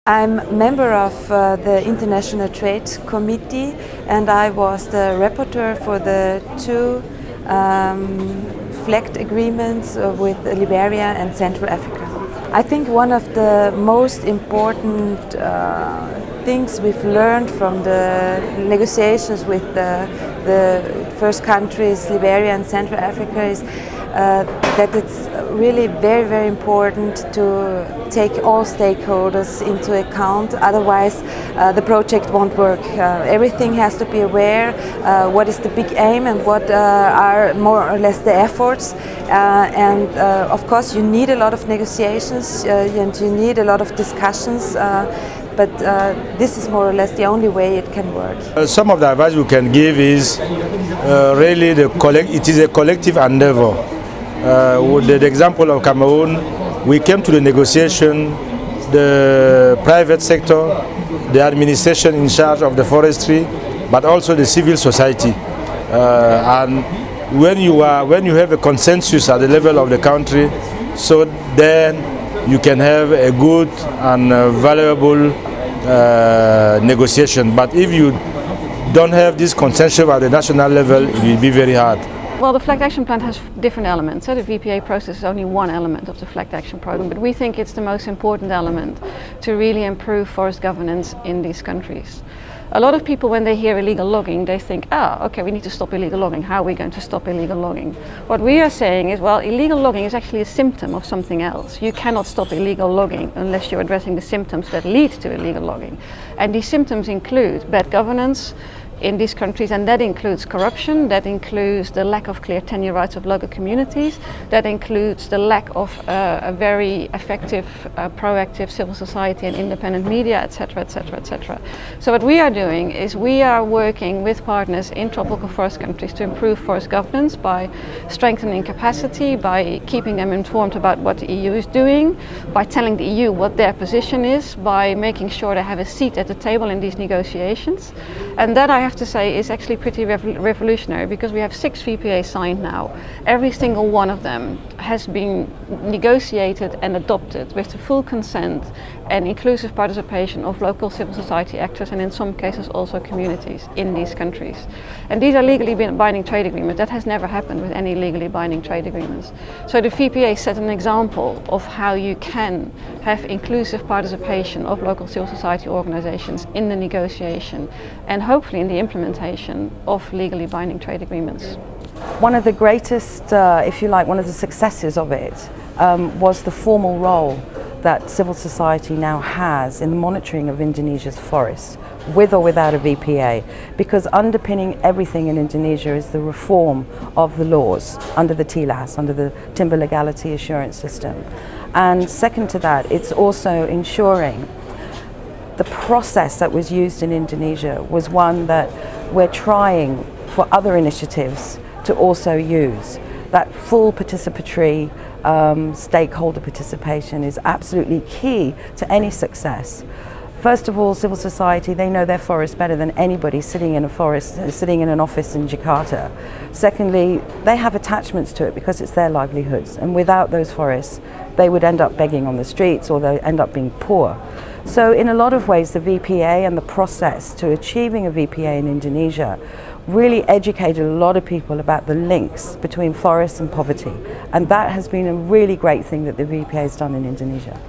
I'm a member of the International Trade Committee, and I was the rapporteur for the two flagged agreements with Liberia and Central Africa. I think one of the most important things we've learned from the negotiations with the first countries, Liberia and Central Africa, is that it's really very, very important to take all stakeholders into account, otherwise the project won't work. Everything has to be aware what is the big aim and what are more or less the efforts, and of course you need a lot of negotiations and you need a lot of discussions, but this is more or less the only way it can work. Some of the advice we can give is really it is a collective endeavor. With the example of Cameroon, we came to the negotiation, the private sector, the administration in charge of the forestry, but also the civil society. And when you have a consensus at the level of the country, so then you can have a good and valuable negotiation. But if you don't have this consensus at the national level, it will be very hard. Well, the Flagged Action Plan has different elements. The VPA process is only one element of the Flagged Action Programme, but we think it's the most important element to really improve forest governance in these countries. A lot of people, when they hear illegal logging, they think, okay, we need to stop illegal logging. How are we going to stop illegal logging? What we are saying is, well, illegal logging is actually a symptom of something else. You cannot stop illegal logging unless you're addressing the symptoms that lead to illegal logging. And these symptoms include bad governance in these countries, and that includes corruption, that includes the lack of clear tenure rights of local communities, that includes the lack of a very effective, proactive civil society and independent media, etc., etc., etc. So what we are doing is we are working with partners in tropical forest countries to improve forest governance by strengthening capacity, by keeping them informed about what the EU is doing, by telling the EU what their position is, by making sure they have a seat at the table in these negotiations. And that, I have to say, is actually pretty revolutionary, because we have 6 VPAs signed now. Every single one of them has been negotiated and adopted with the full consent and inclusive participation of local civil society actors, and in some cases also communities in these countries. And these are legally binding trade agreements. That has never happened with any legally binding trade agreements. So the VPA set an example of how you can have inclusive participation of local civil society organizations in the negotiation and hopefully in the implementation of legally binding trade agreements. One of the greatest, if you like, one of the successes of it was the formal role that civil society now has in the monitoring of Indonesia's forests, with or without a VPA, because underpinning everything in Indonesia is the reform of the laws under the TLAS, under the Timber Legality Assurance System. And second to that, it's also ensuring the process that was used in Indonesia was one that we're trying for other initiatives to also use. That full participatory stakeholder participation is absolutely key to any success. First of all, civil society, they know their forest better than anybody sitting in a forest, sitting in an office in Jakarta. Secondly, they have attachments to it because it's their livelihoods, and without those forests, they would end up begging on the streets or they end up being poor. So in a lot of ways, the VPA and the process to achieving a VPA in Indonesia really educated a lot of people about the links between forests and poverty. And that has been a really great thing that the VPA has done in Indonesia.